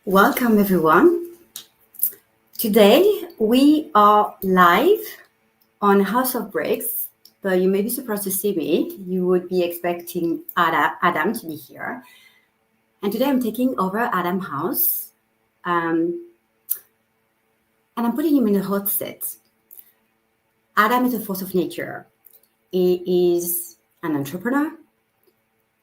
Welcome, everyone. Today we are live on House of Bricks, but you may be surprised to see me. You would be expecting Adam to be here. And today I'm taking over Adam's house, and I'm putting him in a hot seat. Adam is a force of nature. He is an entrepreneur,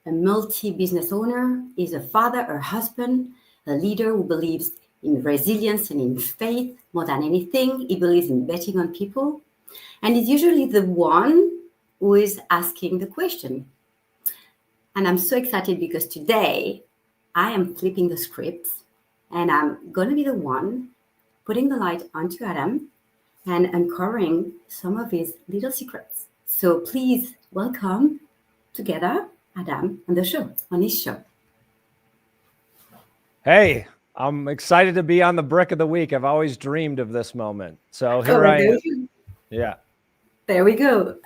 a multi-business owner, is a father, a husband, a leader who believes in resilience and in faith more than anything. He believes in betting on people. And he's usually the one who is asking the question. And I'm so excited because today I am flipping the script and I'm going to be the one putting the light onto Adam and uncovering some of his little secrets. So please welcome together Adam on his show. Hey, I'm excited to be on the Brick of the Week. I've always dreamed of this moment. So here I am. Yeah. There we go.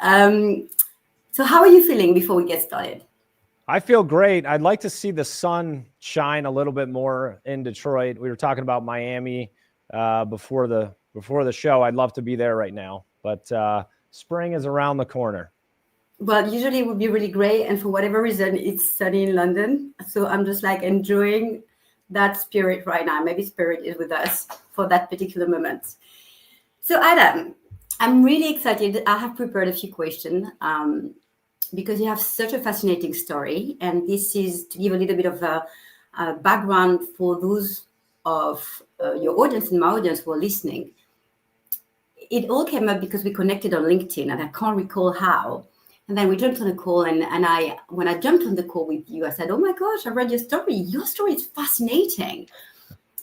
So how are you feeling before we get started? I feel great. I'd like to see the sun shine a little bit more in Detroit. We were talking about Miami before the show. I'd love to be there right now, but spring is around the corner. Well, usually it would be really great. And for whatever reason, it's sunny in London. So I'm just like enjoying that spirit right now. Maybe spirit is with us for that particular moment. So Adam, I'm really excited. I have prepared a few questions because you have such a fascinating story. And this is to give a little bit of a background for those of your audience and my audience who are listening. It all came up because we connected on LinkedIn and I can't recall how. And then we jumped on a call and when I jumped on the call with you, I said, oh my gosh, I read your story. Your story is fascinating.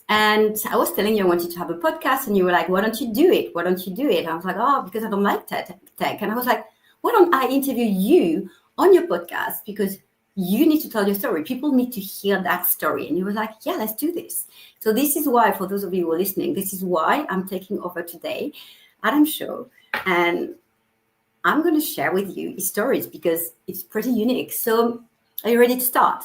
And I was telling you I wanted to have a podcast and you were like, why don't you do it? Why don't you do it? I was like, oh, because I don't like tech. And I was like, why don't I interview you on your podcast? Because you need to tell your story. People need to hear that story. And you were like, yeah, let's do this. So this is why, for those of you who are listening, this is why I'm taking over today Adam's show. And I'm going to share with you his stories because it's pretty unique. So are you ready to start?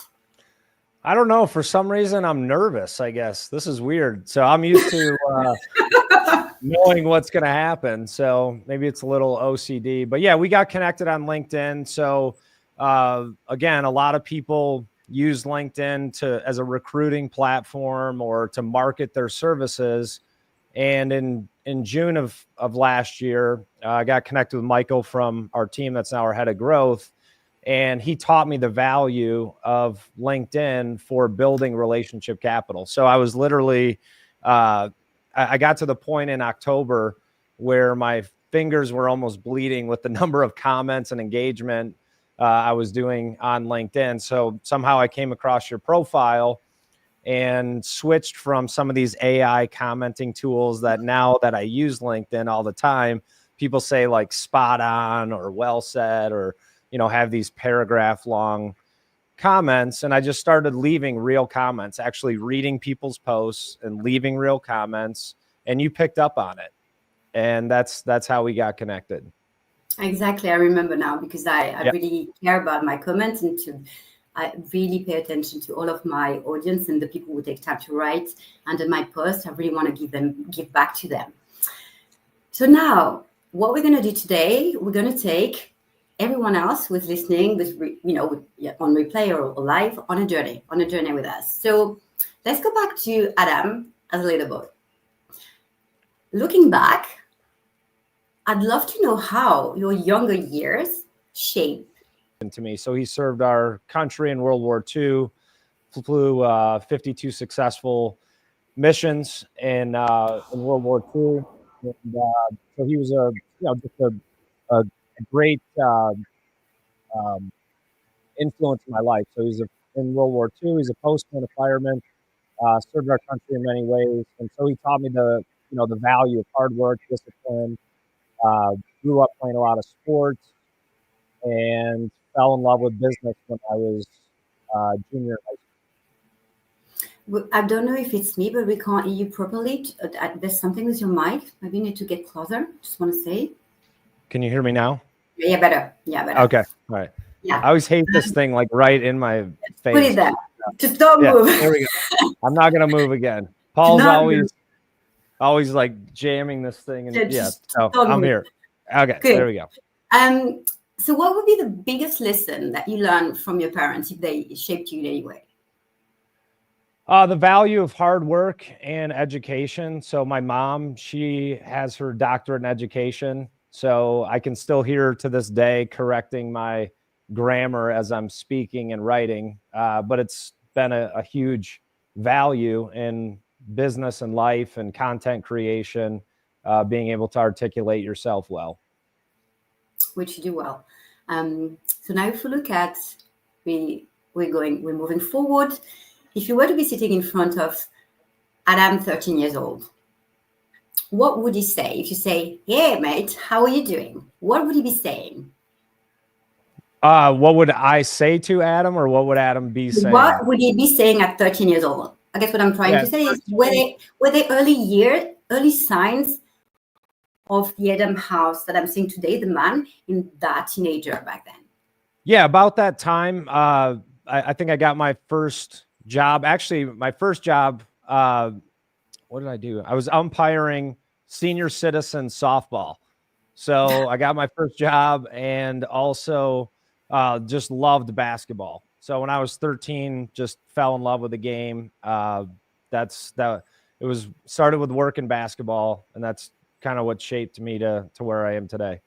I don't know. For some reason, I'm nervous, I guess. This is weird. So I'm used to knowing what's going to happen. So maybe it's a little OCD. But yeah, we got connected on LinkedIn. So again, a lot of people use LinkedIn as a recruiting platform or to market their services. And in June of last year, I got connected with Michael from our team that's now our head of growth. And he taught me the value of LinkedIn for building relationship capital. So I was literally, I got to the point in October where my fingers were almost bleeding with the number of comments and engagement I was doing on LinkedIn. So somehow I came across your profile and switched from some of these AI commenting tools that now that I use LinkedIn all the time, people say like spot on or well said, or, have these paragraph long comments. And I just started leaving real comments, actually reading people's posts and leaving real comments. And you picked up on it. And that's how we got connected. Exactly. I remember now because I really care about my comments and I really pay attention to all of my audience and the people who take time to write under my post. I really want to give back to them. So now what we're going to do today, we're going to take everyone else who's listening, on replay or live on a journey with us. So let's go back to Adam as a little boy. Looking back, I'd love to know how your younger years shaped to me. So he served our country in World War II, flew 52 successful missions in World War II. And, so he was just a great influence in my life. So he's in World War II. He's a postman, a fireman, served our country in many ways. And so he taught me the value of hard work, discipline. Grew up playing a lot of sports and fell in love with business when I was junior in high school. I don't know if it's me, but we can't hear you properly. There's something with your mic. Maybe you need to get closer. Just want to say. Can you hear me now? Yeah, better. Yeah, better. Okay. All right. Yeah. I always hate this thing like right in my face. Put it there. Just don't Yeah, move. there we go. I'm not gonna move again. Paul's always like jamming this thing, and so I'm Move. here. Okay, Good. there we go. So what would be the biggest lesson that you learned from your parents if they shaped you in any way? The value of hard work and education. So my mom, she has her doctorate in education. So I can still hear to this day correcting my grammar as I'm speaking and writing. But it's been a huge value in business and life and content creation, being able to articulate yourself well. Which you do well. So now if we look at, we're moving forward. If you were to be sitting in front of Adam, 13 years old, what would he say? If you say, "Hey, mate, how are you doing?" What would he be saying? What would I say to Adam, or what would Adam be saying? What would he be saying at 13 years old? I guess what I'm trying to say is, were they early signs of the Adam House that I'm seeing today, the man in that teenager back then? Yeah, about that time, I think I got my first job. Actually, my first job, what did I do? I was umpiring senior citizen softball. So I got my first job, and also just loved basketball. So when I was 13, just fell in love with the game. It was started with work in basketball, and that's kind of what shaped me to where I am today.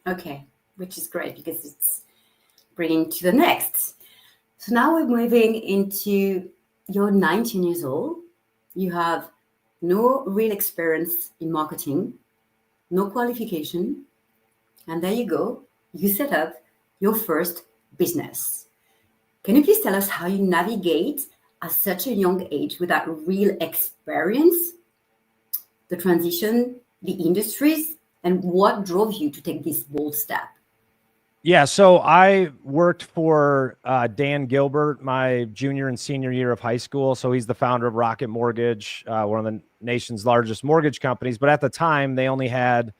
Okay, which is great because it's bringing to the next. So now we're moving into, you're 19 years old. You have no real experience in marketing, no qualification. And there you go. You set up your first business. Can you please tell us how you navigate at such a young age with that real experience, the transition, the industries, and what drove you to take this bold step? Yeah, so I worked for Dan Gilbert my junior and senior year of high school. So he's the founder of Rocket Mortgage, one of the nation's largest mortgage companies. But at the time, they only had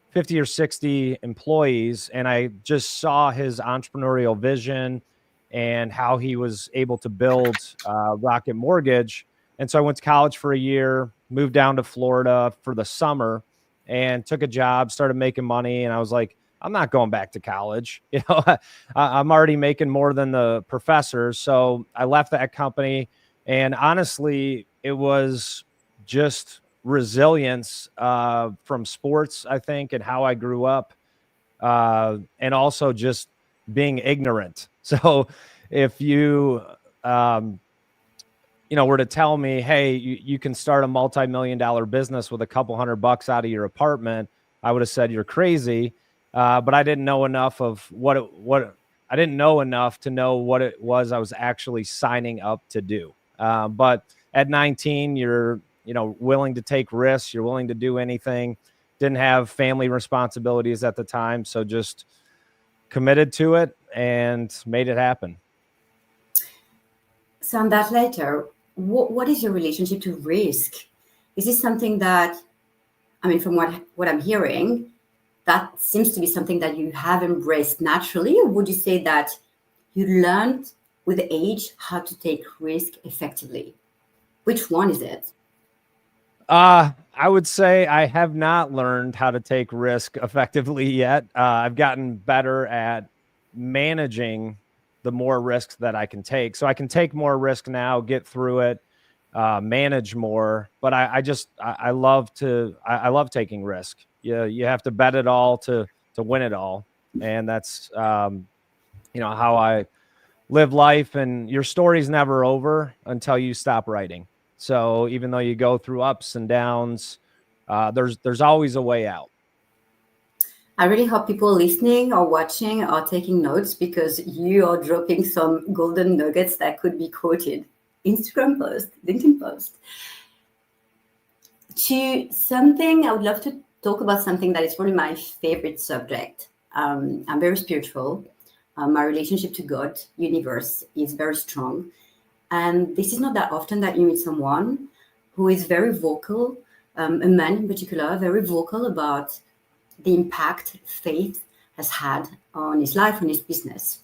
50 or 60 employees. And I just saw his entrepreneurial vision and how he was able to build Rocket Mortgage. And so I went to college for a year, moved down to Florida for the summer, and took a job, started making money. And I was like, I'm not going back to college. I'm already making more than the professors. So I left that company. And honestly, it was just resilience from sports, I think, and how I grew up. And also just being ignorant. So if you, were to tell me, hey, you can start a multi-million-dollar business with a couple $100 out of your apartment, I would have said you're crazy. But I didn't know enough of I didn't know enough to know what it was I was actually signing up to do. But at 19, you're, willing to take risks. You're willing to do anything. Didn't have family responsibilities at the time. So just committed to it and made it happen. So on that later, what is your relationship to risk? Is this something that, from what I'm hearing, that seems to be something that you have embraced naturally, or would you say that you learned with age how to take risk effectively? Which one is it? I would say I have not learned how to take risk effectively yet. I've gotten better at managing the more risks that I can take. So I can take more risk now, get through it, manage more. But I love taking risk. You have to bet it all to win it all. And that's, how I live life. And your story's never over until you stop writing. So even though you go through ups and downs, there's always a way out. I really hope people listening or watching are taking notes, because you are dropping some golden nuggets that could be quoted. Instagram post, LinkedIn post. To something, I would love to talk about something that is probably my favorite subject. I'm very spiritual. My relationship to God, universe, is very strong. And this is not that often that you meet someone who is very vocal, a man in particular, very vocal about the impact faith has had on his life, on his business.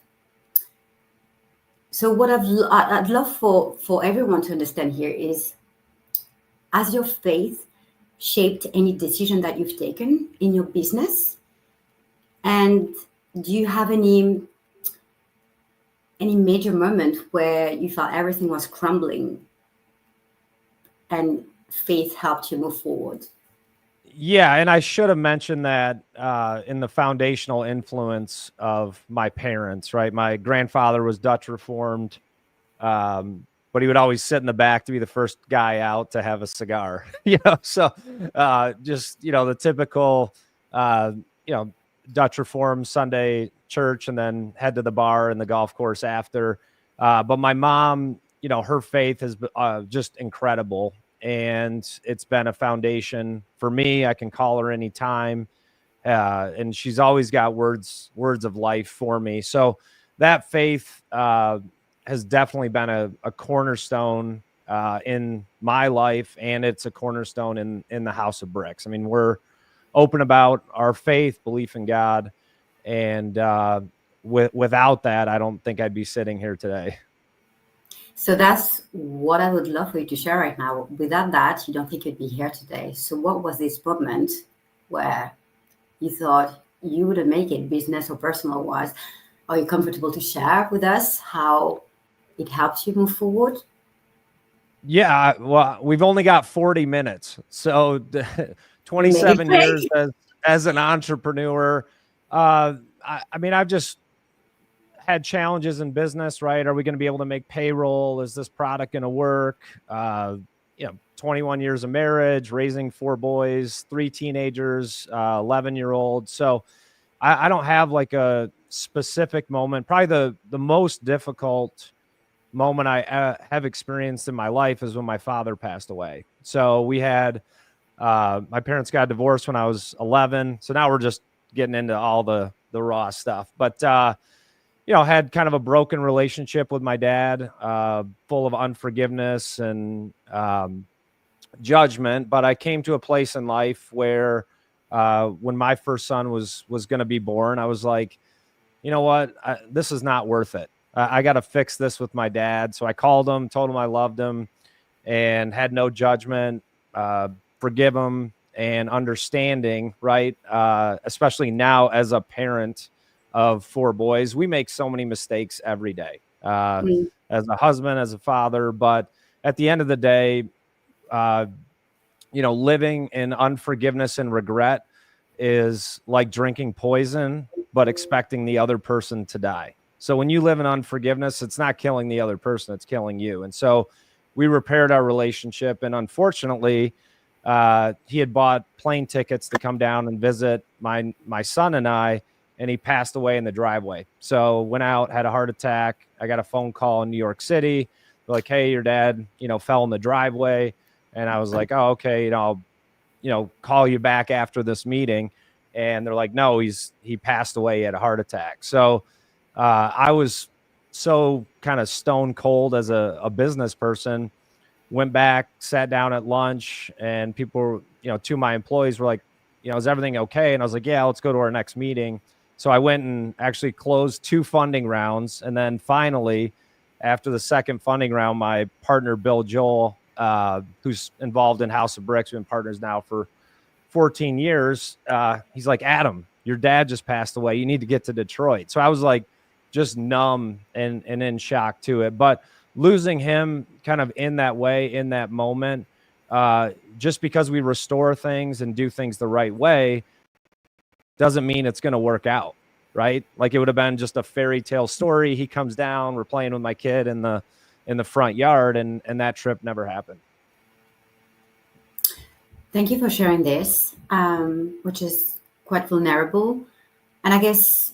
So what I'd love for everyone to understand here is, has your faith shaped any decision that you've taken in your business? And do you have any major moment where you felt everything was crumbling and faith helped you move forward? Yeah, and I should have mentioned that in the foundational influence of my parents, right? My grandfather was Dutch Reformed, but he would always sit in the back to be the first guy out to have a cigar, So just, the typical, uh, you know, Dutch Reformed Sunday church and then head to the bar and the golf course after. But my mom, her faith has been just incredible. And it's been a foundation for me. I can call her anytime. And she's always got words of life for me. So that faith has definitely been a cornerstone in my life, and it's a cornerstone in the House of Bricks. I mean, we're open about our faith, belief in God, and without that, I don't think I'd be sitting here today. So that's what I would love for you to share right now. Without that, you don't think you'd be here today. So what was this moment where you thought you wouldn't make it, business or personal wise? Are you comfortable to share with us how it helps you move forward? Yeah, well, we've only got 40 minutes. So 27 years as an entrepreneur. I mean, I've just had challenges in business, right? Are we going to be able to make payroll? Is this product going to work? 21 years of marriage, raising 4 boys, 3 teenagers, 11-year-old. So I don't have like a specific moment. Probably the most difficult moment I have experienced in my life is when my father passed away. So we had, my parents got divorced when I was 11. So now we're just getting into all the raw stuff. But, had kind of a broken relationship with my dad, full of unforgiveness and judgment. But I came to a place in life where when my first son was going to be born, I was like, you know what? This is not worth it. I got to fix this with my dad. So I called him, told him I loved him, and had no judgment, forgive him, and understanding, right? Especially now as a parent of 4 boys, we make so many mistakes every day, as a husband, as a father. But at the end of the day, living in unforgiveness and regret is like drinking poison, but expecting the other person to die. So when you live in unforgiveness, it's not killing the other person, it's killing you. And so we repaired our relationship. And unfortunately, he had bought plane tickets to come down and visit my son and I, and he passed away in the driveway. So went out, had a heart attack. I got a phone call in New York City. They're like, hey, your dad, fell in the driveway. And I was like, oh, okay, I'll, call you back after this meeting. And they're like, no, he passed away at a heart attack. So I was so kind of stone cold as a business person. Went back, sat down at lunch, and people, two of my employees were like, is everything okay? And I was like, yeah, let's go to our next meeting. So I went and actually closed 2 funding rounds. And then finally, after the second funding round, my partner, Bill Joel, who's involved in House of Bricks, we've been partners now for 14 years. He's like, Adam, your dad just passed away. You need to get to Detroit. So I was like, just numb and in shock to it. But losing him kind of in that way, in that moment, just because we restore things and do things the right way doesn't mean it's going to work out, right? Like it would have been just a fairy tale story. He comes down, we're playing with my kid in the front yard, and that trip never happened. Thank you for sharing this, which is quite vulnerable. And I guess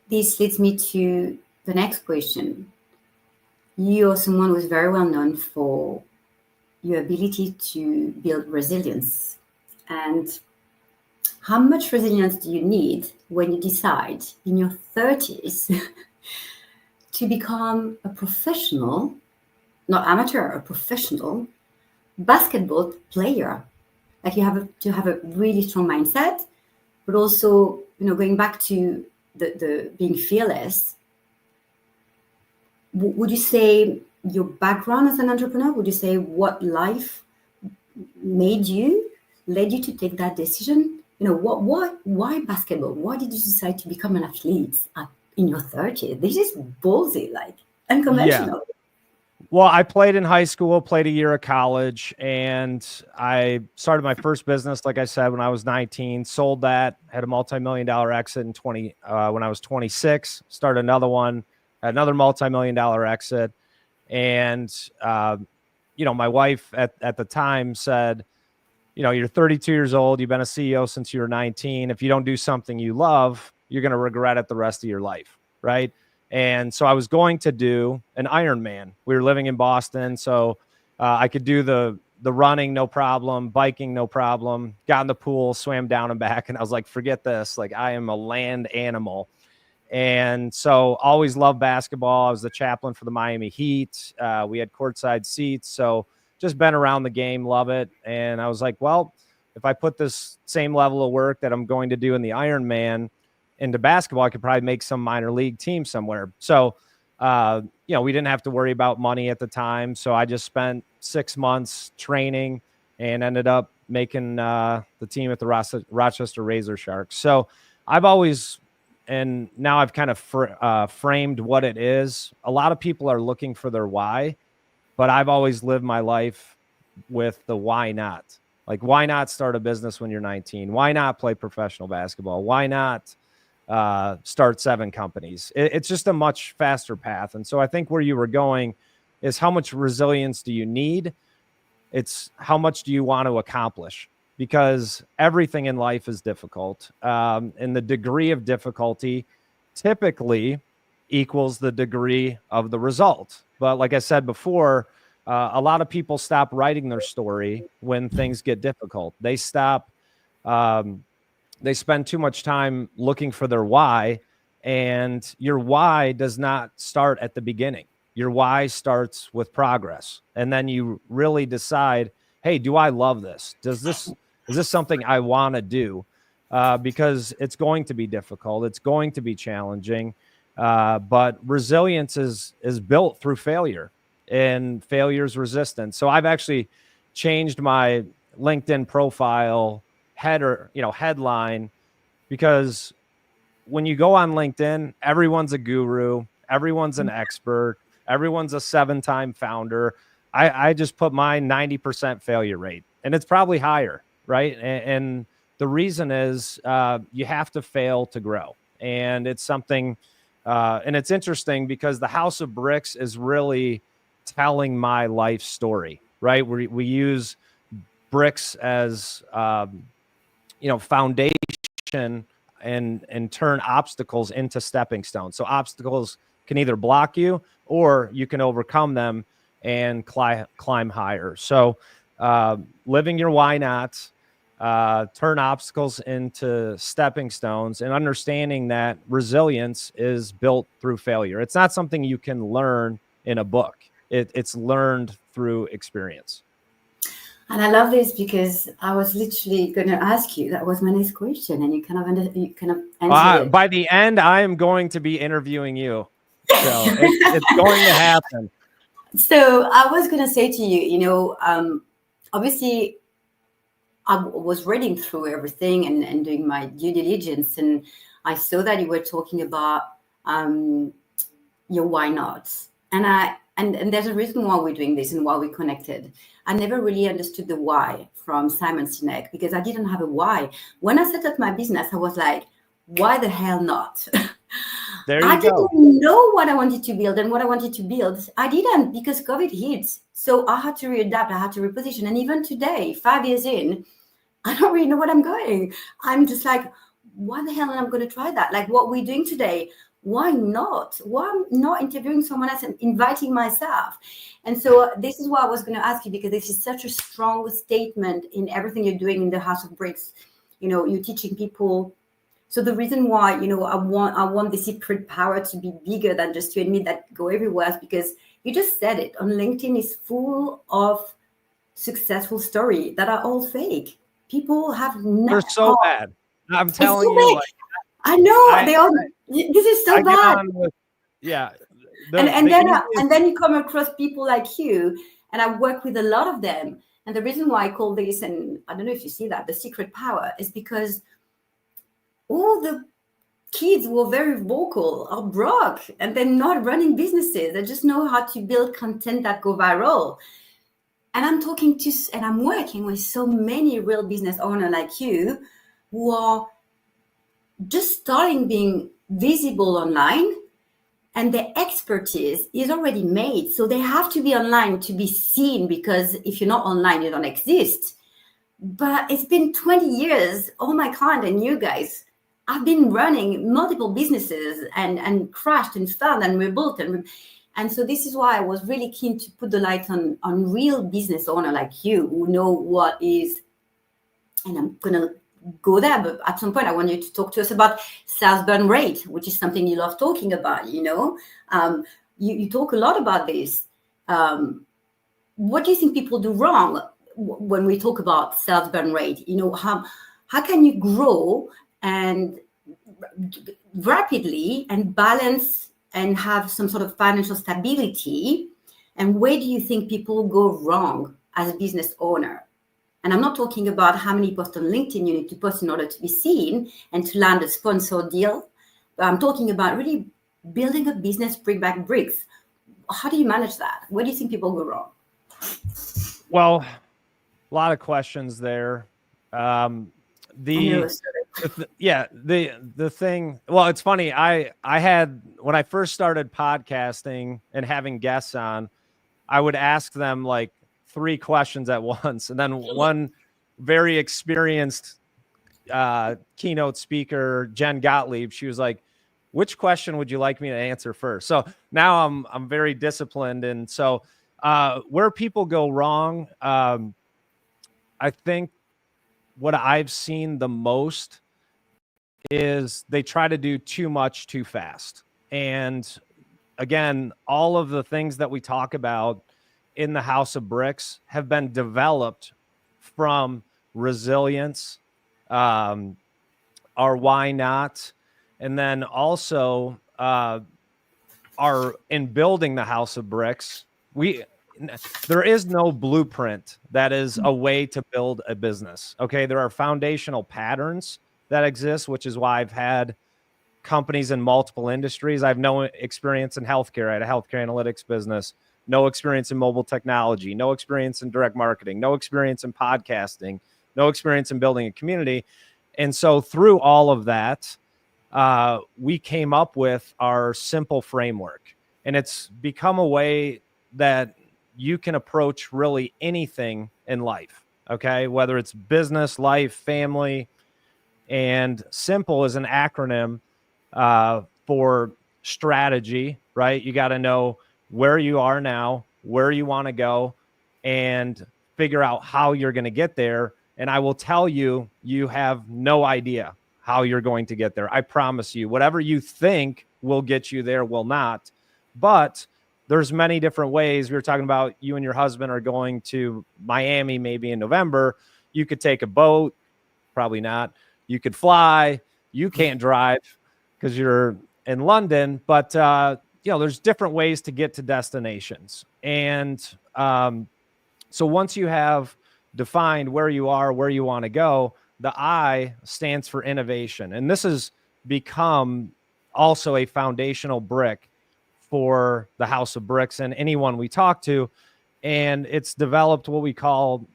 this leads me to the next question. You are someone who is very well known for your ability to build resilience. And how much resilience do you need when you decide in your 30s to become a professional, not amateur, a professional basketball player? Like you have to have a really strong mindset, but also, going back to the being fearless. would you say your background as an entrepreneur, would you say what life led you to take that decision? Why basketball? Why did you decide to become an athlete in your 30s? This is ballsy, like unconventional. Well, I played in high school, played a year of college, and I started my first business, like I said, when I was 19, sold that, had a multi-million-dollar exit when I was 26, started another one, had another multi-million-dollar exit. And, my wife at the time said, you're 32 years old, you've been a CEO since you were 19. If you don't do something you love, you're going to regret it the rest of your life, right? And so I was going to do an Ironman. We were living in Boston, so I could do the running, no problem, biking, no problem, got in the pool, swam down and back. And I was like, forget this. Like, I am a land animal. And so always loved basketball. I was the chaplain for the Miami Heat. We had courtside seats. So just been around the game, love it. And I was like, well, if I put this same level of work that I'm going to do in the Ironman into basketball, I could probably make some minor league team somewhere. So, we didn't have to worry about money at the time. So I just spent 6 months training and ended up making the team at the Rochester Razor Sharks. So I've always, and now I've kind of framed what it is. A lot of people are looking for their why, but I've always lived my life with the why not. Like, why not start a business when you're 19? Why not play professional basketball? Why not start 7 companies? It's just a much faster path. And so I think where you were going is, how much resilience do you need? It's how much do you want to accomplish? Because everything in life is difficult. And the degree of difficulty typically equals the degree of the result. But like I said before, a lot of people stop writing their story when things get difficult. They stop, they spend too much time looking for their why, and your why does not start at the beginning. Your why starts with progress. And then you really decide, hey, do I love this? Is this something I want to do? Because it's going to be difficult. It's going to be challenging. But resilience is built through failure, and failure is resistance. So I've actually changed my LinkedIn profile headline, because when you go on LinkedIn, everyone's a guru, everyone's an expert, everyone's a 7-time founder. I just put my 90% failure rate, and it's probably higher, right? And the reason is you have to fail to grow. And it's something, and it's interesting because the House of Bricks is really telling my life story, right? We use bricks as, foundation and turn obstacles into stepping stones. So obstacles can either block you or you can overcome them and climb higher. So living your why not, turn obstacles into stepping stones, and understanding that resilience is built through failure. It's not something you can learn in a book. It's learned through experience. And I love this because I was literally going to ask you. That was my next question, and you kind of answered it. By the end, I am going to be interviewing you, so it's going to happen. So I was going to say to you, obviously, I was reading through everything and doing my due diligence, and I saw that you were talking about your why nots, and there's a reason why we're doing this and why we connected. I never really understood the why from Simon Sinek, because I didn't have a why. When I set up my business, I was like, why the hell not? There you I go. didn't know what I wanted to build and what I wanted to build. I didn't, because COVID hit. So I had to readapt, I had to reposition. And even today, 5 years in, I don't really know what I'm going. I'm just like, why the hell am I going to try that? Like what we're doing today, why not? Why am I not interviewing someone else and inviting myself? And so this is what I was going to ask you, because this is such a strong statement in everything you're doing in the House of Bricks. You're teaching people. So the reason why, I want the secret power to be bigger than just to admit that go everywhere is because you just said it. On LinkedIn is full of successful stories that are all fake. People have They're so bad. I'm telling you, I know they are. This is so bad. and then you come across people like you, and I work with a lot of them. And the reason why I call this, and I don't know if you see that, the secret power, is because all the kids who are very vocal are broke and they're not running businesses. They just know how to build content that go viral. And I'm working with so many real business owners like you who are just starting being visible online, and their expertise is already made. So they have to be online to be seen, because if you're not online, you don't exist. But it's been 20 years, all my clients and you guys, I've been running multiple businesses and crashed and found and rebuilt. And so this is why I was really keen to put the light on real business owner like you who know what is, and I'm going to go there, but at some point I want you to talk to us about sales burn rate, which is something you love talking about. You talk a lot about this. What do you think people do wrong when we talk about sales burn rate? How can you grow and rapidly and balance and have some sort of financial stability? And where do you think people go wrong as a business owner? And I'm not talking about how many posts on LinkedIn you need to post in order to be seen and to land a sponsor deal. But I'm talking about really building a business brick by bricks. How do you manage that? Where do you think people go wrong? Well, a lot of questions there. The thing, well, it's funny. I had, when I first started podcasting and having guests on, I would ask them like 3 questions at once. And then one very experienced keynote speaker, Jen Gottlieb, she was like, which question would you like me to answer first? So now I'm very disciplined. And so where people go wrong, I think what I've seen the most is they try to do too much too fast. And again, all of the things that we talk about in the House of Bricks have been developed from resilience, our why not, and then also in building the House of Bricks, there is no blueprint that is a way to build a business. Okay, there are foundational patterns that exist, which is why I've had companies in multiple industries. I have no experience in healthcare. I had a healthcare analytics business. No experience in mobile technology, no experience in direct marketing, no experience in podcasting, no experience in building a community. And so through all of that, we came up with our simple framework. And it's become a way that you can approach really anything in life, okay? Whether it's business, life, family. And SIMPLE is an acronym for strategy, right? You got to know where you are now, where you want to go, and figure out how you're going to get there. And I will tell you, you have no idea how you're going to get there. I promise you, whatever you think will get you there will not. But there's many different ways. We were talking about you and your husband are going to Miami maybe in November. You could take a boat, probably not. You could fly. You can't drive because you're in London, but there's different ways to get to destinations. And so once you have defined where you are, where you want to go, the I stands for innovation. And this has become also a foundational brick for the House of Bricks and anyone we talk to. And it's developed what we call,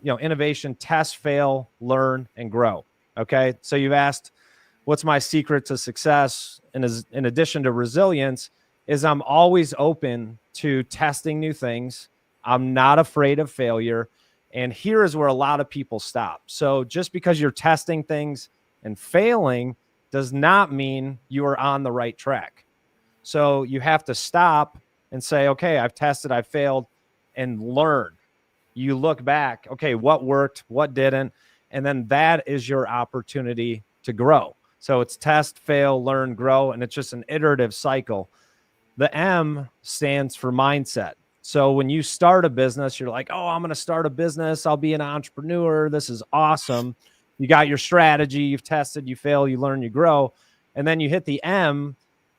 innovation, test, fail, learn, and grow. Okay. So you've asked, what's my secret to success? And in addition to resilience, is I'm always open to testing new things. I'm not afraid of failure. And here is where a lot of people stop. So just because you're testing things and failing does not mean you are on the right track. So you have to stop and say, okay, I've tested, I've failed, and learn. You look back, okay, what worked, what didn't, and then that is your opportunity to grow. So it's test, fail, learn, grow, and it's just an iterative cycle. The M stands for mindset. So when you start a business, you're like, oh, I'm going to start a business. I'll be an entrepreneur. This is awesome. You got your strategy. You've tested, you fail, you learn, you grow. And then you hit the M,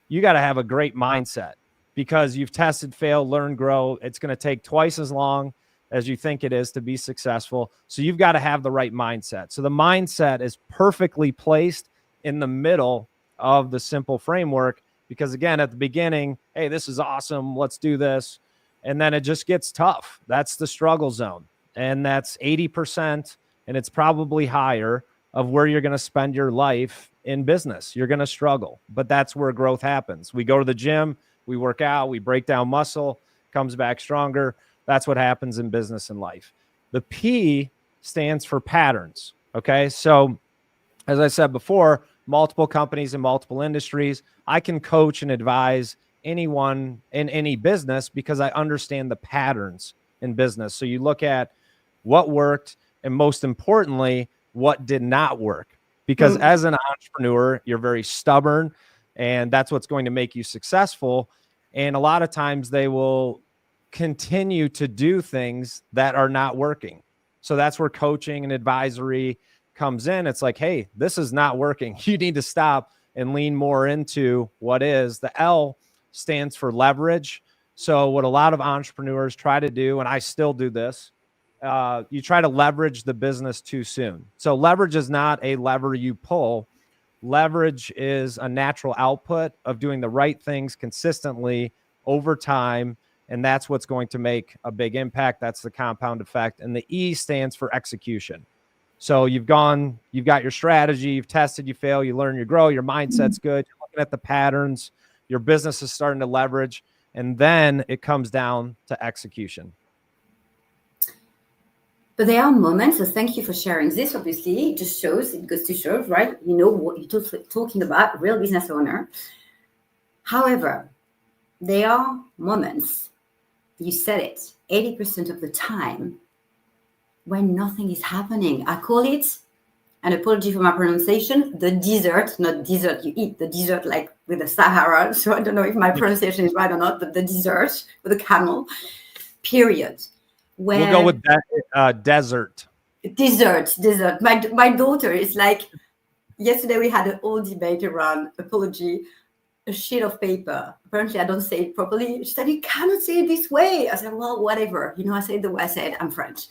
you got to have a great mindset. because you've tested, failed, learned, grow. It's going to take twice as long as you think it is to be successful. So you've got to have the right mindset. So the mindset is perfectly placed in the middle of the simple framework, because again, at the beginning, hey, this is awesome, let's do this. And then it just gets tough. That's the struggle zone. And that's 80%, and it's probably higher, of where you're going to spend your life in business. You're going to struggle, but that's where growth happens. We go to the gym, we work out, we break down muscle, comes back stronger. That's what happens in business and life. The P stands for patterns. Okay. So as I said before, multiple companies in multiple industries, I can coach and advise anyone in any business because I understand the patterns in business. So you look at what worked, and most importantly, what did not work. Because as an entrepreneur, you're very stubborn, and that's what's going to make you successful. And a lot of times they will continue to do things that are not working. So that's where coaching and advisory comes in. It's like, hey, this is not working. You need to stop and lean more into what is. The L stands for leverage. So what a lot of entrepreneurs try to do, and I still do this, you try to leverage the business too soon. So leverage is not a lever you pull. Leverage is a natural output of doing the right things consistently over time. And that's what's going to make a big impact. That's the compound effect. And the E stands for execution. So you've got your strategy, you've tested, you fail, you learn, you grow, your mindset's good, you're looking at the patterns, your business is starting to leverage, and then it comes down to execution. But there are moments, so thank you for sharing this. Obviously, it just shows, it goes to show, right? You know what you're talking about, real business owner. However, there are moments, you said it, 80% of the time, when nothing is happening. I call it, an apology for my pronunciation, the desert, not dessert you eat, the desert like with the Sahara. So I don't know if my pronunciation is right or not, but the desert with a camel, period. We'll go with that, desert. Desert. My daughter is like, yesterday we had a whole debate around apology, a sheet of paper. Apparently I don't say it properly. She said, you cannot say it this way. I said, well, whatever. I say it the way I said, I'm French.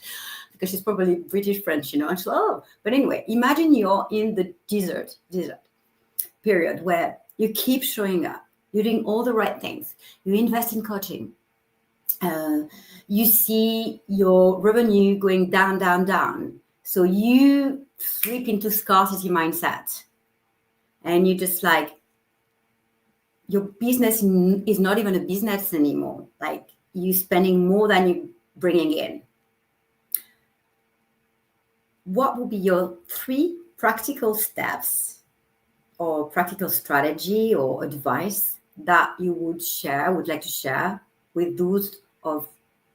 Because she's probably British French, and she's like, oh. But anyway, imagine you're in the desert period where you keep showing up. You're doing all the right things. You invest in coaching. You see your revenue going down. So you slip into scarcity mindset. And you just like, your business is not even a business anymore. Like, you're spending more than you're bringing in. What would be your 3 practical steps or practical strategy or advice that you would like to share with those of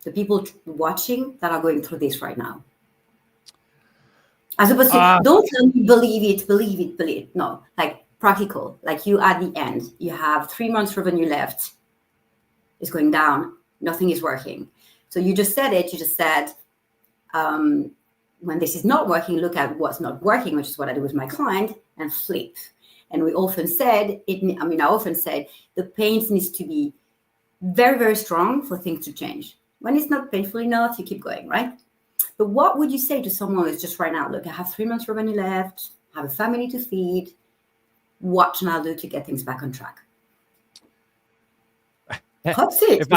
the people watching that are going through this right now? As opposed to, don't tell me believe it. No, like practical, like you at the end, you have 3 months revenue left. It's going down. Nothing is working. So you just said it. You just said, when this is not working, look at what's not working, which is what I do with my client, and flip. And we often said, I often said, the pain needs to be very, very strong for things to change. When it's not painful enough, you keep going, right? But what would you say to someone who's just right now, look, I have 3 months revenue left, I have a family to feed. What can I do to get things back on track? If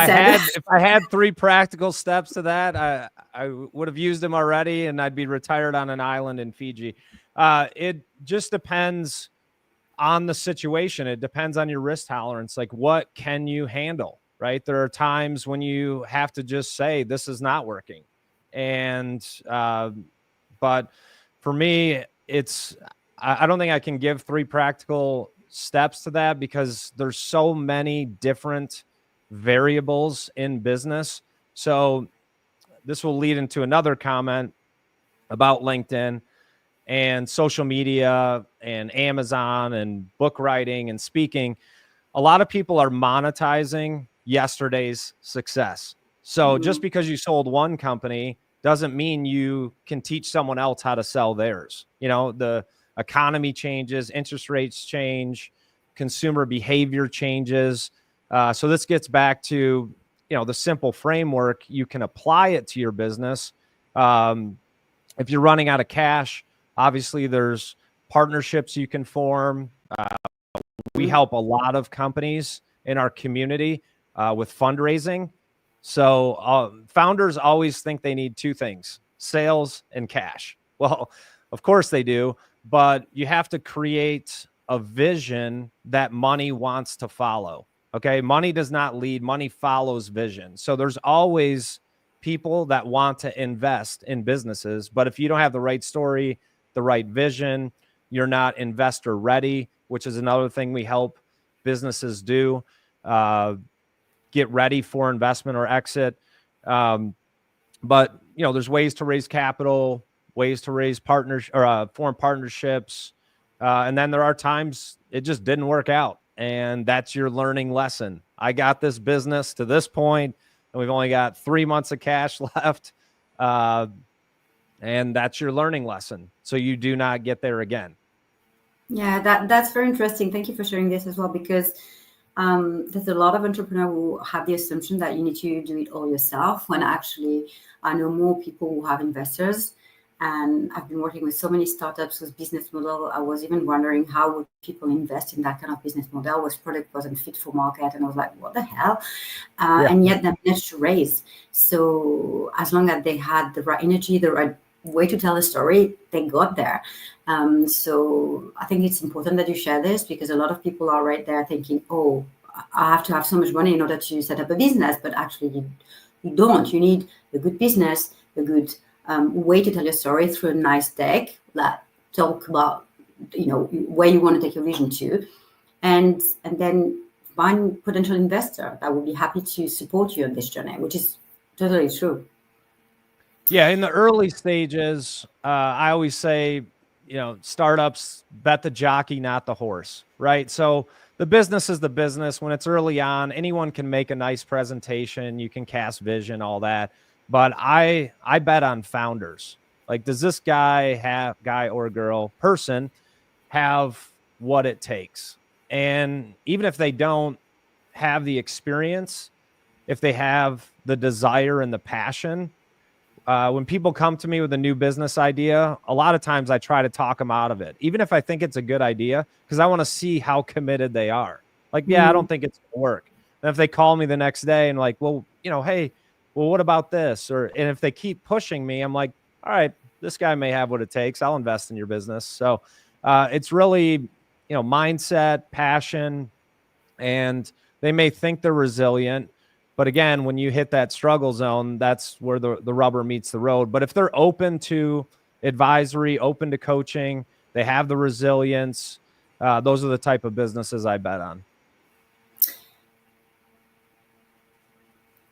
I had 3 practical steps to that, I would have used them already, and I'd be retired on an island in Fiji. It just depends on the situation. It depends on your risk tolerance. Like, what can you handle, right? There are times when you have to just say, this is not working. And, but for me, I don't think I can give 3 practical steps to that, because there's so many different variables in business. So this will lead into another comment about LinkedIn and social media and Amazon and book writing and speaking. A lot of people are monetizing yesterday's success. So just because you sold one company doesn't mean you can teach someone else how to sell theirs. The economy changes, interest rates change, consumer behavior changes. So this gets back to, the simple framework. You can apply it to your business. If you're running out of cash, obviously there's partnerships you can form. We help a lot of companies in our community with fundraising. So founders always think they need two things: sales and cash. Well, of course they do, but you have to create a vision that money wants to follow. Okay. Money does not lead, money follows vision. So there's always people that want to invest in businesses, but if you don't have the right story, the right vision, you're not investor ready, which is another thing we help businesses do. Get ready for investment or exit. But there's ways to raise capital, ways to raise partners or form partnerships. And then there are times it just didn't work out. And that's your learning lesson. I got this business to this point, and we've only got 3 months of cash left. And that's your learning lesson. So you do not get there again. Yeah, that's very interesting. Thank you for sharing this as well, because there's a lot of entrepreneurs who have the assumption that you need to do it all yourself, when actually I know more people who have investors. And I've been working with so many startups whose business model, I was even wondering how would people invest in that kind of business model, whose product wasn't fit for market. And I was like, what the hell? And yet they managed to raise. So as long as they had the right energy, the right way to tell a story, they got there. So I think it's important that you share this, because a lot of people are right there thinking, oh, I have to have so much money in order to set up a business. But actually you don't. You need a good business, a good way to tell your story through a nice deck that talk about, where you want to take your vision to, and then find potential investor that will be happy to support you on this journey, which is totally true. Yeah, in the early stages, I always say, startups, bet the jockey, not the horse, right? So the business is the business. When it's early on, anyone can make a nice presentation. You can cast vision, all that. But I bet on founders. Like, does this guy or person have what it takes? And even if they don't have the experience, if they have the desire and the passion, when people come to me with a new business idea, a lot of times I try to talk them out of it, even if I think it's a good idea, because I want to see how committed they are. Like, yeah, I don't think it's going to work. And if they call me the next day and like, well, hey, well, what about this? And if they keep pushing me, I'm like, all right, this guy may have what it takes. I'll invest in your business. So it's really, mindset, passion, and they may think they're resilient. But again, when you hit that struggle zone, that's where the rubber meets the road. But if they're open to advisory, open to coaching, they have the resilience, those are the type of businesses I bet on.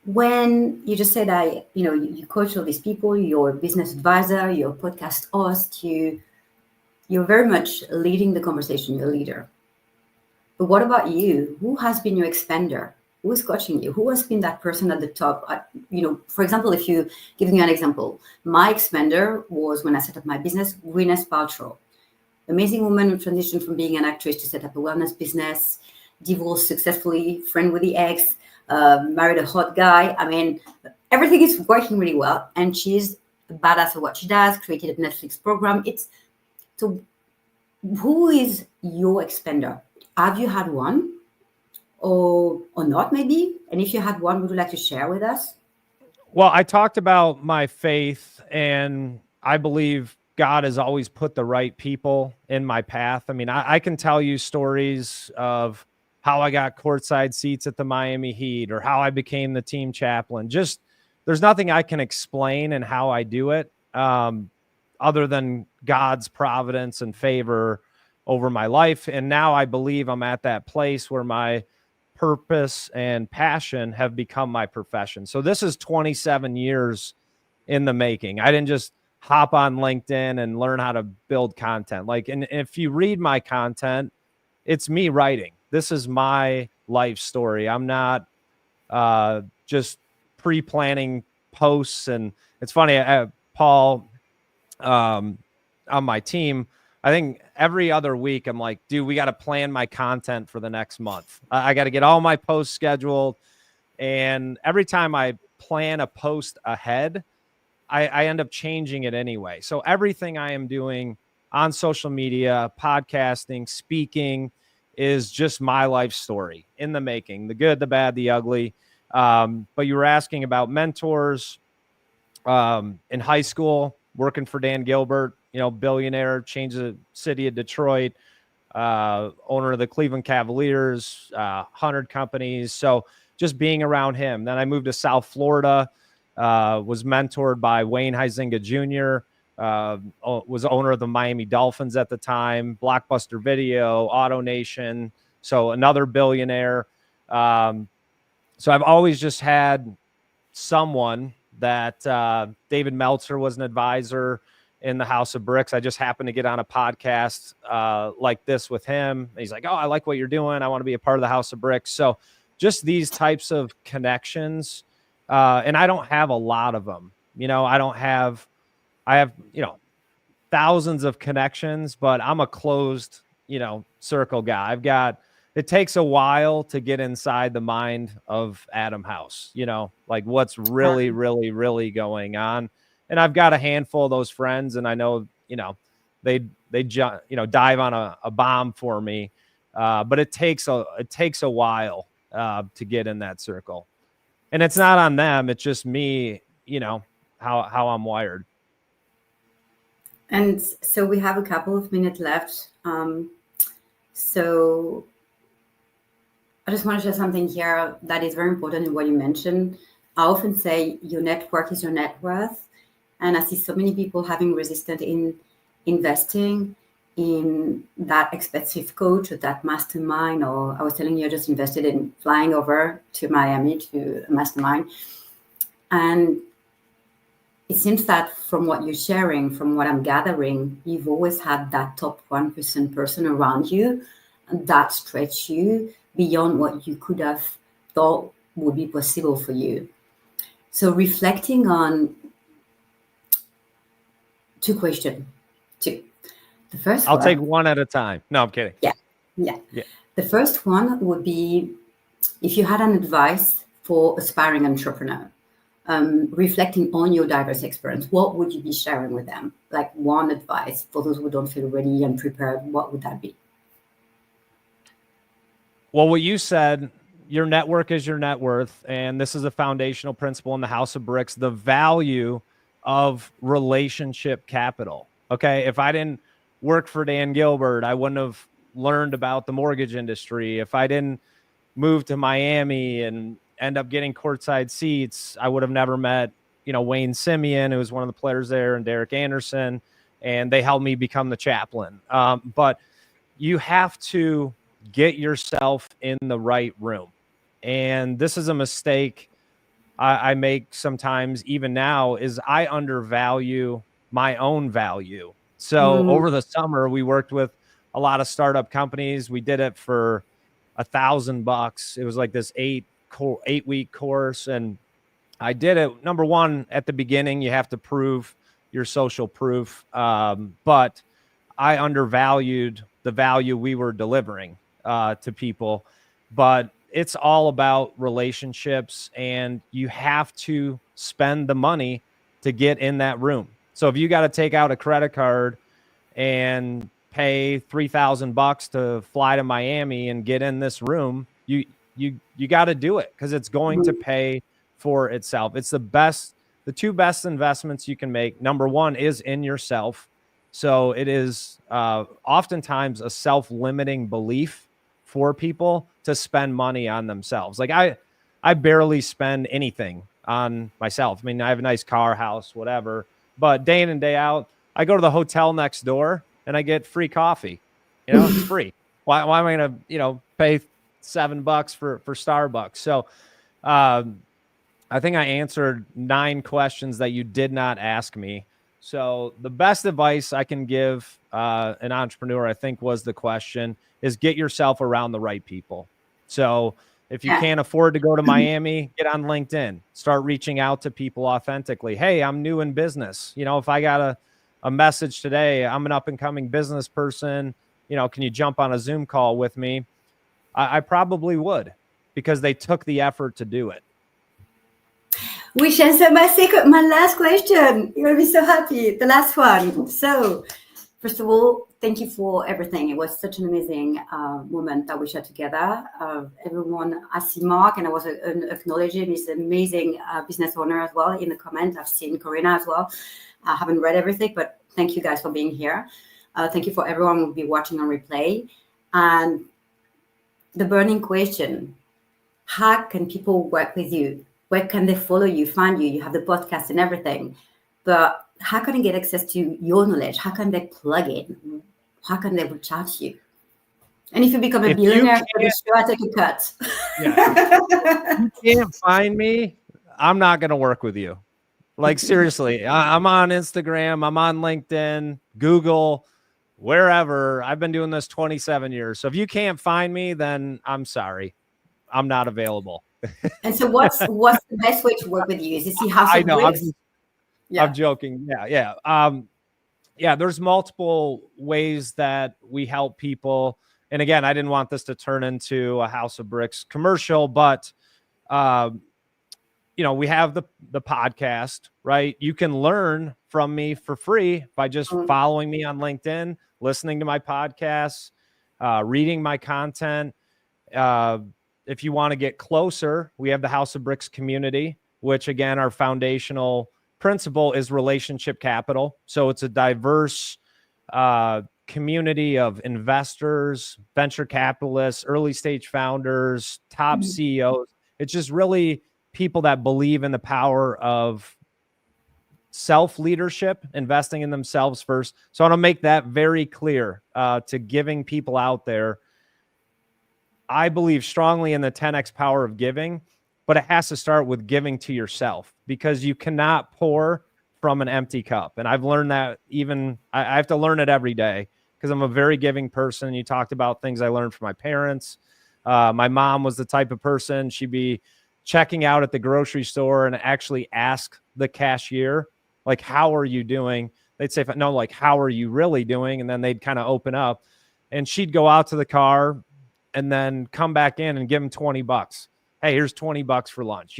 When you just said that, you coach all these people, you're a business advisor, you're a podcast host, you're very much leading the conversation, you're a leader. But what about you? Who has been your expander? Who is coaching you? Who has been that person at the top? For example, if you giving you an example, my expander was when I set up my business, Gwyneth Paltrow, amazing woman who transitioned from being an actress to set up a wellness business, divorced successfully, friend with the ex, married a hot guy. I mean, everything is working really well, and she's a badass at what she does. Created a Netflix program. So, who is your expander? Have you had one? Or not, maybe? And if you had one, would you like to share with us? Well, I talked about my faith, and I believe God has always put the right people in my path. I mean, I can tell you stories of how I got courtside seats at the Miami Heat, or how I became the team chaplain. Just, there's nothing I can explain in how I do it, other than God's providence and favor over my life. And now I believe I'm at that place where my purpose and passion have become my profession. So this is 27 years in the making. I didn't just hop on LinkedIn and learn how to build content. And if you read my content, it's me writing. This is my life story. I'm not just pre-planning posts. And it's funny, Paul, on my team, I think every other week I'm like, dude, we got to plan my content for the next month. I got to get all my posts scheduled. And every time I plan a post ahead, I end up changing it anyway. So everything I am doing on social media, podcasting, speaking is just my life story in the making, the good, the bad, the ugly. But you were asking about mentors. In high school, working for Dan Gilbert, billionaire, changed the city of Detroit, owner of the Cleveland Cavaliers, 100 companies. So just being around him. Then I moved to South Florida, was mentored by Wayne Huizenga Jr., was owner of the Miami Dolphins at the time, Blockbuster Video, Auto Nation. So another billionaire. So I've always just had someone that David Meltzer was an advisor in the House of Bricks. I just happened to get on a podcast like this with him. He's like, oh, I like what you're doing. I want to be a part of the House of Bricks. So just these types of connections. And I don't have a lot of them. I have, thousands of connections, but I'm a closed, circle guy. It takes a while to get inside the mind of Adam House, like what's really, really, really going on. And I've got a handful of those friends, and I know, they dive on a bomb for me. But it takes a while to get in that circle. And it's not on them. It's just me, how I'm wired. And so we have a couple of minutes left. So I just want to share something here that is very important in what you mentioned. I often say your network is your net worth. And I see so many people having resistance in investing in that expensive coach or that mastermind, or I was telling you, I just invested in flying over to Miami to a mastermind. And it seems that from what you're sharing, from what I'm gathering, you've always had that top 1% person around you that stretch you beyond what you could have thought would be possible for you. So reflecting on two questions. The first I'll take one at a time. No, I'm kidding. Yeah. The first one would be, if you had an advice for aspiring entrepreneur, reflecting on your diverse experience, what would you be sharing with them? Like one advice for those who don't feel ready and prepared, what would that be? Well, what you said, your network is your net worth. And this is a foundational principle in the House of Bricks, the value of relationship capital. Okay. If I didn't work for Dan Gilbert, I wouldn't have learned about the mortgage industry. If I didn't move to Miami and end up getting courtside seats, I would have never met, Wayne Simeon, who was one of the players there, and Derek Anderson, and they helped me become the chaplain. But you have to get yourself in the right room. And this is a mistake I make sometimes, even now, is I undervalue my own value. So over the summer, we worked with a lot of startup companies. We did it for $1,000. It was like this 8-week course. And I did it. Number one, at the beginning, you have to prove your social proof. But I undervalued the value we were delivering to people. But it's all about relationships, and you have to spend the money to get in that room. So if you got to take out a credit card and pay $3,000 to fly to Miami and get in this room, you got to do it, because it's going to pay for itself. It's the two best investments you can make. Number one is in yourself. So it is oftentimes a self-limiting belief for people to spend money on themselves. Like I barely spend anything on myself. I mean, I have a nice car, house, whatever, but day in and day out, I go to the hotel next door and I get free coffee. It's free. Why am I going to, pay $7 for Starbucks? So I think I answered 9 questions that you did not ask me. So the best advice I can give an entrepreneur, I think, was the question, is get yourself around the right people. So if you can't afford to go to Miami, get on LinkedIn, start reaching out to people authentically. Hey, I'm new in business. If I got a message today, I'm an up and coming business person, can you jump on a Zoom call with me? I probably would, because they took the effort to do it. Which answered my last question. You're going to be so happy. The last one. So, first of all, thank you for everything. It was such an amazing moment that we shared together. Everyone, I see Mark, and I was acknowledging he's an amazing business owner as well in the comment. I've seen Corinna as well. I haven't read everything, but thank you guys for being here. Thank you for everyone who will be watching on replay. And the burning question, how can people work with you? Where can they follow you, find you? You have the podcast and everything, but how can they get access to your knowledge? How can they plug in? How can they reach out to you? And if you become a billionaire, for the show, I take a cut. Yeah. If you can't find me, I'm not going to work with you. Like, seriously, I'm on Instagram, I'm on LinkedIn, Google, wherever. I've been doing this 27 years. So if you can't find me, then I'm sorry. I'm not available. And so what's the best way to work with you? Is to see House of Bricks? I'm joking. Yeah. There's multiple ways that we help people. And again, I didn't want this to turn into a House of Bricks commercial, but we have the podcast, right? You can learn from me for free by just following me on LinkedIn, listening to my podcasts, reading my content. If you want to get closer, we have the House of Bricks community, which again, our foundational principle is relationship capital. So it's a diverse community of investors, venture capitalists, early stage founders, top CEOs. It's just really people that believe in the power of self-leadership, investing in themselves first. So I want to make that very clear to giving people out there. I believe strongly in the 10x power of giving, but it has to start with giving to yourself, because you cannot pour from an empty cup. And I've learned that I have to learn it every day, because I'm a very giving person. You talked about things I learned from my parents. My mom was the type of person, she'd be checking out at the grocery store and actually ask the cashier, like, how are you doing? They'd say, no, like, how are you really doing? And then they'd kind of open up, and she'd go out to the car and then come back in and give them $20. Hey, here's $20 for lunch,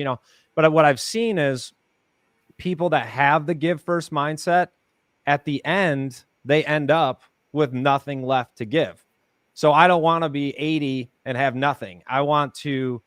But what I've seen is people that have the give first mindset, at the end, they end up with nothing left to give. So I don't want to be 80 and have nothing. I want to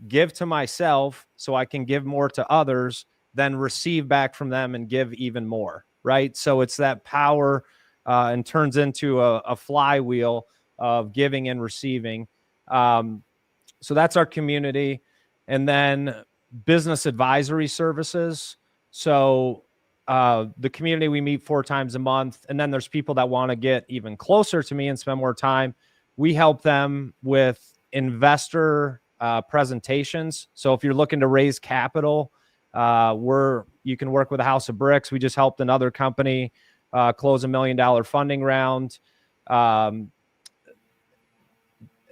give to myself so I can give more to others, then receive back from them and give even more, right? So it's that power and turns into a flywheel of giving and receiving. So that's our community. And then business advisory services. So the community, we meet 4 times a month. And then there's people that want to get even closer to me and spend more time. We help them with investor presentations. So if you're looking to raise capital, you can work with the House of Bricks. We just helped another company close $1 million funding round.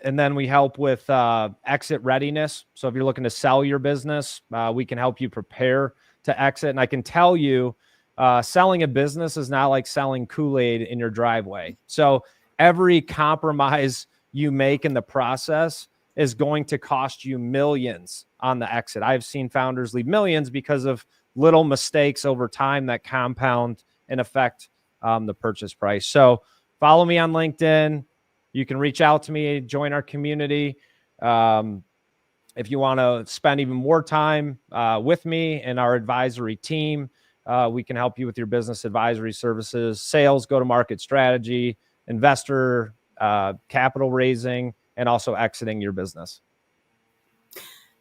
And then we help with exit readiness. So if you're looking to sell your business, we can help you prepare to exit. And I can tell you, selling a business is not like selling Kool-Aid in your driveway. So every compromise you make in the process is going to cost you millions on the exit. I've seen founders leave millions because of little mistakes over time that compound and affect the purchase price. So follow me on LinkedIn. You can reach out to me, join our community. If you want to spend even more time with me and our advisory team, we can help you with your business advisory services, sales, go-to-market strategy, investor capital raising, and also exiting your business.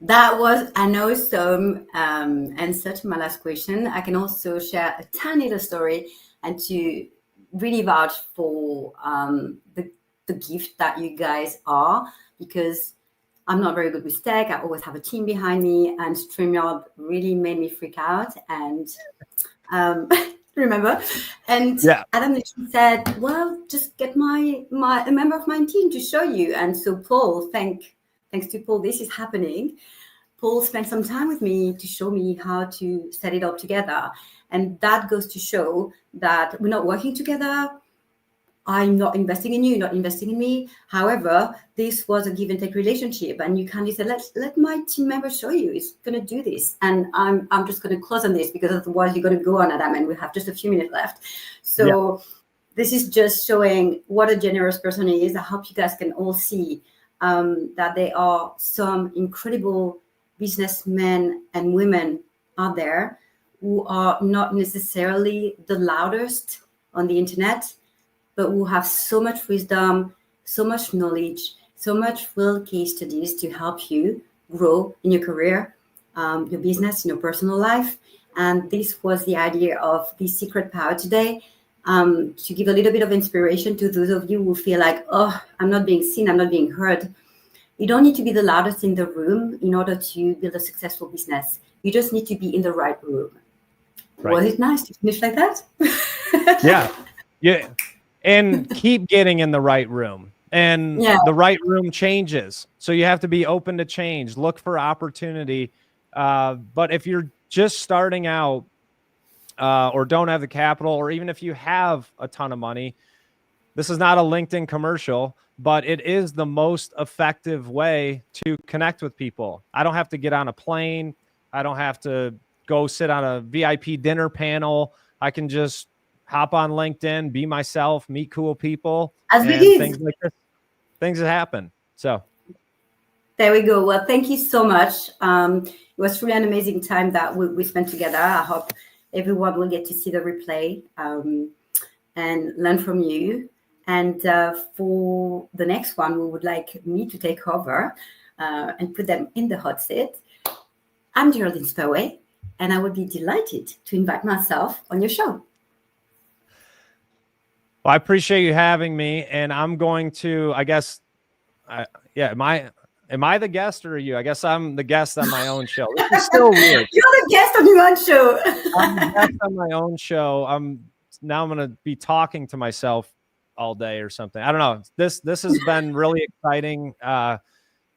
That was an awesome answer to my last question. I can also share a tiny little story and to really vouch for the gift that you guys are, because I'm not very good with tech. I always have a team behind me, and StreamYard really made me freak out. And remember? And Adam literally said, well, just get a member of my team to show you. And so Paul, thanks to Paul, this is happening. Paul spent some time with me to show me how to set it all together. And that goes to show that we're not working together. I'm not investing in you, you're not investing in me. However, this was a give and take relationship, and you kindly said, let my team member show you. It's going to do this, and I'm just going to close on this because otherwise you're going to go on, Adam, and we have just a few minutes left. So this is just showing what a generous person he is. I hope you guys can all see that there are some incredible businessmen and women out there who are not necessarily the loudest on the internet, but who have so much wisdom, so much knowledge, so much real case studies to help you grow in your career, your business, in your personal life. And this was the idea of the Secret Power today, to give a little bit of inspiration to those of you who feel like, oh, I'm not being seen, I'm not being heard. You don't need to be the loudest in the room in order to build a successful business. You just need to be in the right room. Right. Was it nice to finish like that? Yeah. And keep getting in the right room. And the right room changes. So you have to be open to change. Look for opportunity. But if you're just starting out or don't have the capital, or even if you have a ton of money, this is not a LinkedIn commercial, but it is the most effective way to connect with people. I don't have to get on a plane. I don't have to go sit on a VIP dinner panel. I can just hop on LinkedIn, be myself, meet cool people, and things like this, things that happen. So there we go. Well, thank you so much. It was really an amazing time that we spent together. I hope everyone will get to see the replay and learn from you. And for the next one, we would like me to take over and put them in the hot seat. I'm Geraldine Spurway, and I would be delighted to invite myself on your show. Well, I appreciate you having me, and I'm going to, I guess, am I the guest or are you? I guess I'm the guest on my own show. This is still weird. You're the guest on your own show. I'm the guest on my own show. I'm going to be talking to myself all day or something. I don't know. This has been really exciting, and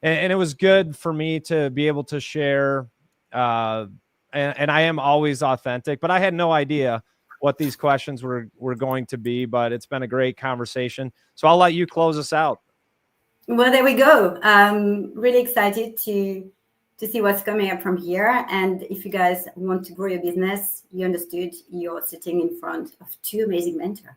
it was good for me to be able to share. And I am always authentic, but I had no idea what these questions were going to be, but it's been a great conversation. So I'll let you close us out. Well, there we go. Really excited to see what's coming up from here. And if you guys want to grow your business, you understood you're sitting in front of two amazing mentors.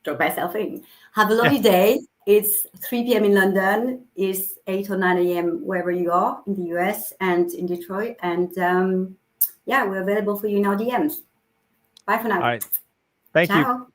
Drop myself in. Have a lovely day. It's 3 p.m. in London. It's 8 or 9 a.m. wherever you are in the US and in Detroit. And we're available for you in our DMs. Bye for now. All right. Thank you.